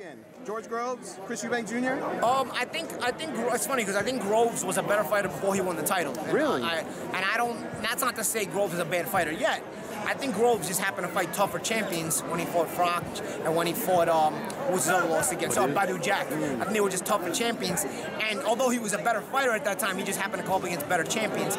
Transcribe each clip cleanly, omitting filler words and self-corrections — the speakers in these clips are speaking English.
weekend? George Groves, Chris Eubank Jr.? I think it's funny because I think Groves was a better fighter before he won the title. And really? I don't. That's not to say Groves is a bad fighter yet. I think Groves just happened to fight tougher champions when he fought Froch and when he fought what was his other loss against Badu Jack. I think they were just tougher champions. And although he was a better fighter at that time, he just happened to come up against better champions.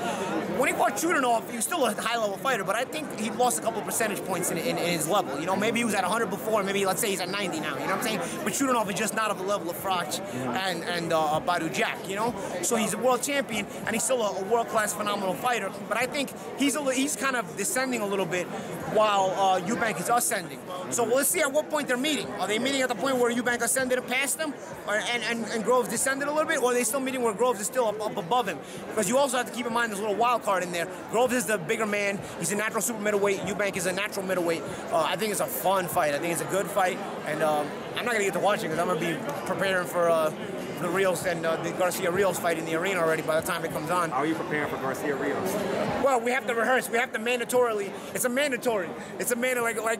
When he fought Chudinov, he was still a high-level fighter, but I think he lost a couple percentage points in his level. You know, maybe he was at 100 before, maybe let's say he's at 90 now. You know what I'm saying? But Chudinov is just not of the level of Froch and Badu Jack. You know, so he's a world champion and he's still a world-class, phenomenal fighter. But I think he's kind of descending a little bit while Eubank is ascending. So let's see at what point they're meeting. Are they meeting at the point where Eubank ascended past them and Groves descended a little bit, or are they still meeting where Groves is still up above him? Because you also have to keep in mind there's a little wild card in there. Groves is the bigger man. He's a natural super middleweight. Eubank is a natural middleweight. I think it's a fun fight. I think it's a good fight, and I'm not going to get to watch it because I'm going to be preparing for the Rios and the Garcia Rios fight in the arena already by the time it comes on. How are you preparing for Garcia Rios? Well, we have to rehearse. We have to mandatorily. It's a mandatory. It's a mandatory like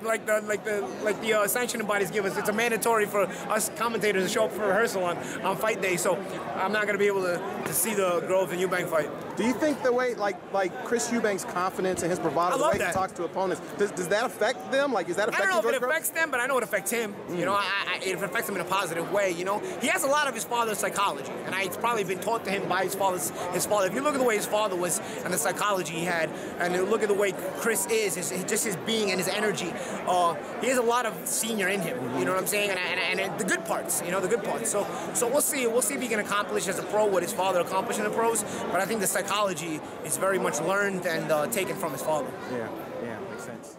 the sanctioning bodies give us. It's a mandatory for us commentators to show up for rehearsal on fight day. So I'm not going to be able to see the Groves and Eubank fight. Do you think the way like Chris Eubank's confidence and his bravado, the way he talks to opponents, does that affect them? Like, is that affecting I don't know if it Groves? affects them, but I know it affects him. You know, it affects him in a positive way. You know, he has a lot of his father's psychology, and it's probably been taught to him by his father. If you look at the way his father was and the psychology he had, and you look at the way Chris is, just his being and his energy, he has a lot of senior in him. You know what I'm saying? And the good parts. You know, the good parts. So we'll see. We'll see if he can accomplish as a pro what his father accomplished in the pros. But I think the psychology is very much learned and taken from his father. Yeah, makes sense.